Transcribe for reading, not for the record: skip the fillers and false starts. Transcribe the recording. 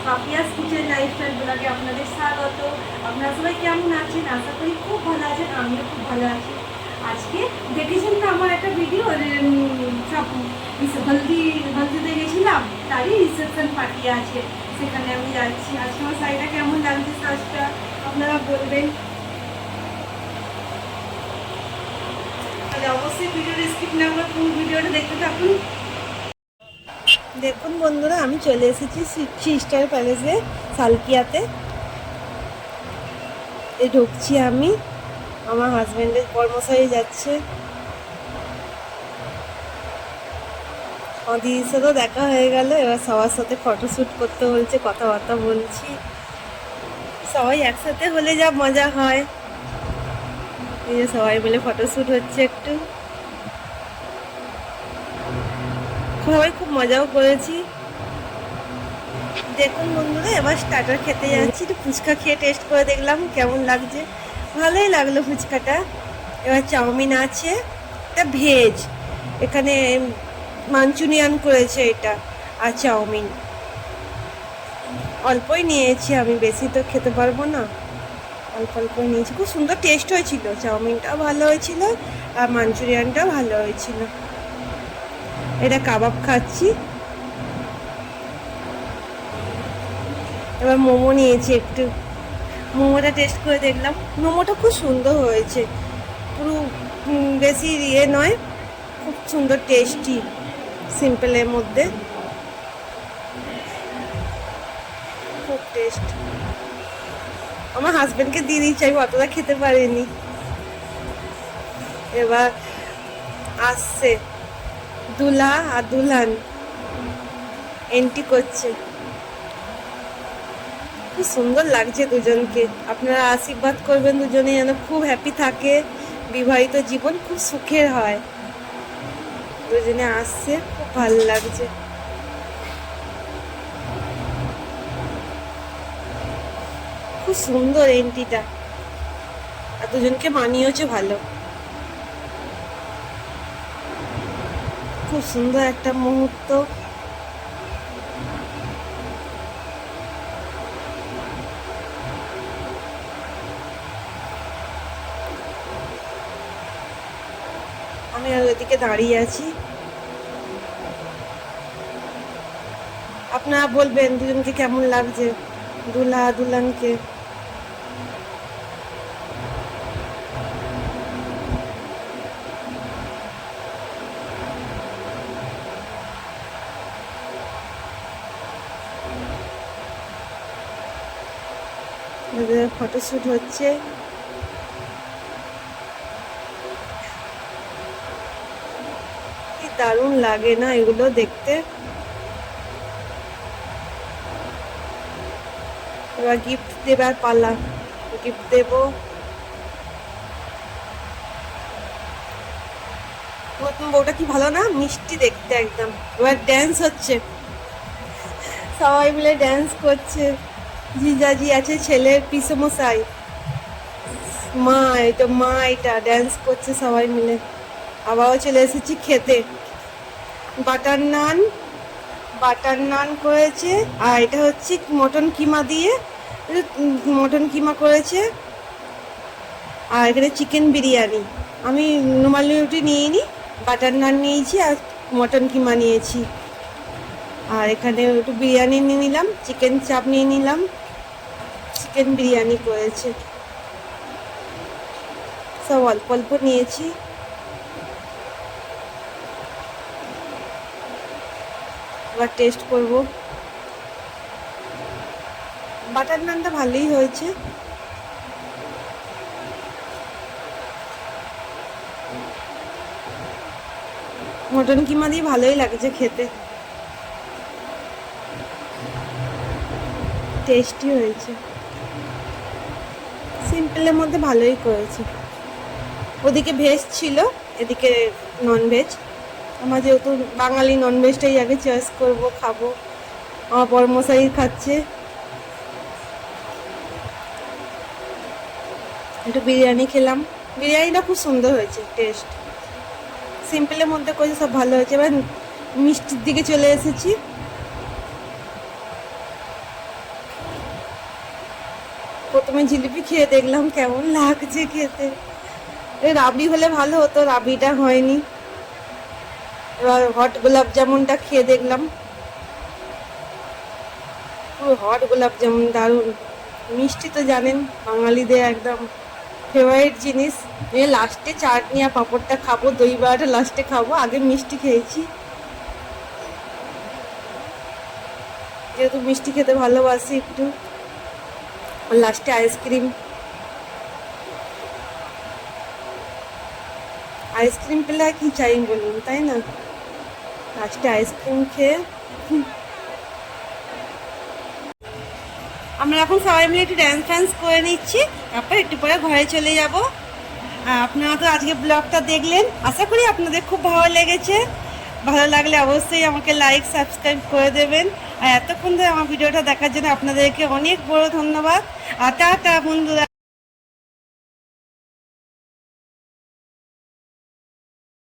Papiya's kitchen lifestyle ব্লগে আপনাদের স্বাগত। আপনারা সবাই কেমন আছেন? আশা করি খুব ভালো আছেন, আমিও খুব ভালো আছি। আজকে দেখেছেন তো আমার একটা ভিডিও, সব হলদিতে গেছিলাম, তারই রিসেপশন পার্টি আছে, সেখানে আমি যাচ্ছি। আজকে আমার শাড়িটা কেমন লাগছে সাজটা আপনারা বলবেন, তাহলে অবশ্যই ভিডিওটা স্কিপ না করে পুরো ভিডিওটা দেখতে থাকুন। দেখুন বন্ধুরা, আমি চলে এসেছি থ্রি স্টার প্যালেসে সালকিয়াতে। ঢুকছি আমি, আমার হাজব্যান্ডের কর্মচারী যাচ্ছে। আমার দিদির সাথেও দেখা হয়ে গেল, এবার সবার সাথে ফটোশ্যুট করতে বলছে, কথাবার্তা বলছি। সবাই একসাথে হলে যা মজা হয়, এই যে সবাই মিলে ফটোশ্যুট হচ্ছে একটু, সবাই খুব মজাও করেছি। দেখুন বন্ধুরা, এবার স্টার্টার খেতে যাচ্ছি। একটু ফুচকা খেয়ে টেস্ট করে দেখলাম কেমন লাগছে, ভালোই লাগলো ফুচকাটা। এবার চাউমিন আছে, এটা ভেজ, এখানে মাঞ্চুরিয়ান করেছে এটা, আর চাউমিন অল্পই নিয়েছি আমি, বেশি তো খেতে পারবো না, অল্প অল্পই নিয়েছি। খুব সুন্দর টেস্ট হয়েছিল, চাউমিনটাও ভালো হয়েছিল আর মাঞ্চুরিয়ানটাও ভালো হয়েছিল। এটা কাবাব খাচ্ছি। এবার মোমো নিয়েছি, একটু মোমোটা টেস্ট করে দেখলাম, মোমোটা খুব সুন্দর হয়েছে, পুরো বেশি ইয়ে নয়, খুব সুন্দর টেস্টি, সিম্পলের মধ্যে খুব টেস্ট। আমার হাজব্যান্ডকে দিয়ে দিচ্ছি, আমি অতটা খেতে পারিনি। এবার আসছে দুলা আর দুলহান, এন্ট্রি করছে। খুব সুন্দর লাগছে দুজনকে। আপনারা আশীর্বাদ করবেন দুজনে যেন খুব হ্যাপি থাকে, বিবাহিত জীবন খুব সুখের হয়। দুজনে আসছে, খুব ভালো লাগছে। খুব সুন্দর এন্ট্রিটা, আর দুজনকে মানিয়েছে ভালো। খুব সুন্দর একটা মুহূর্ত। আমি আর ওইদিকে দাঁড়িয়ে আছি। আপনারা বলবেন দুজনকে কেমন লাগছে, দুলহা দুলহানকে। ফটোশ্যুট হচ্ছে। কি দারুণ লাগে না এগুলো দেখতে। এবার গিফট দেবার পালা, গিফট দেব। নতুন বউটা কি ভালো না, মিষ্টি দেখতে একদম। এবার ড্যান্স হচ্ছে, সবাই মিলে ড্যান্স করছে। জিজাজি আছে, ছেলের পিসমশাই, মা, এটা মা, এটা ড্যান্স করছে সবাই মিলে। আবারও চলে এসেছি খেতে। বাটার নান, বাটার নান করেছে, আর এটা হচ্ছে মটন কিমা দিয়ে, মটন কিমা করেছে। আর এখানে চিকেন বিরিয়ানি। আমি রুমালি রুটি নিইনি, বাটার নান নিয়েছি আর মটন কিমা নিয়েছি। আর এখানে একটু বিরিয়ানি নিয়ে নিলাম, চিকেন চাপ নিয়ে নিলাম, চিকেন বিরিয়ানি করেছে। সব অল্প অল্প নিয়েছি। এবার টেস্ট করব। বাটার নানটা ভালোই হয়েছে। মটন কিমা দিয়ে ভালোই লাগছে খেতে, টেস্টি হয়েছে। সিম্পলের মধ্যে ভালোই করেছে। ওদিকে ভেজ ছিল, এদিকে ননভেজ। আমার যেহেতু বাঙালি, ননভেজটাই আগে চয়েস করব, খাবো। আমার বড়মশাই খাচ্ছে। একটু বিরিয়ানি খেলাম, বিরিয়ানিটা খুব সুন্দর হয়েছে, টেস্ট সিম্পলের মধ্যে করেছে, সব ভালো হয়েছে। এবার মিষ্টির দিকে চলে এসেছি। প্রথমে জিলিপি খেয়ে দেখলাম কেমন লাগছে খেতে। রাবড়ি হলে ভালো হতো, রাবড়িটা হয়নি। এবার হট গোলাপ জামুনটা খেয়ে দেখলাম, পুরো হট গোলাপ জামুন দারুণ। মিষ্টি তো জানেন বাঙালিদের একদম ফেভারিট জিনিস। লাস্টে চাটনি আর পাঁপড়টা খাবো, দই বড়াটা লাস্টে খাবো, আগে মিষ্টি খেয়েছি যেহেতু মিষ্টি খেতে ভালোবাসি একটু। লাস্টে আইসক্রিম, আইসক্রিম পেলে আর কি চাই বলুন, তাই না? লাস্টে আইসক্রিম খেয়ে আমরা এখন সবাই মিলে একটু ড্যান্স ফ্যান্স করে নিচ্ছি, তারপর একটু পরে ঘরে চলে যাব। আপনারা তো আজকে ব্লগটা দেখলেন, আশা করি আপনাদের খুব ভালো লেগেছে। ভালো লাগলে অবশ্যই আমাকে লাইক সাবস্ক্রাইব করে দেবেন। আর এতক্ষণ ধরে আমার ভিডিওটা দেখার জন্য আপনাদেরকে অনেক বড় ধন্যবাদ। আর টাটা বন্ধুরা।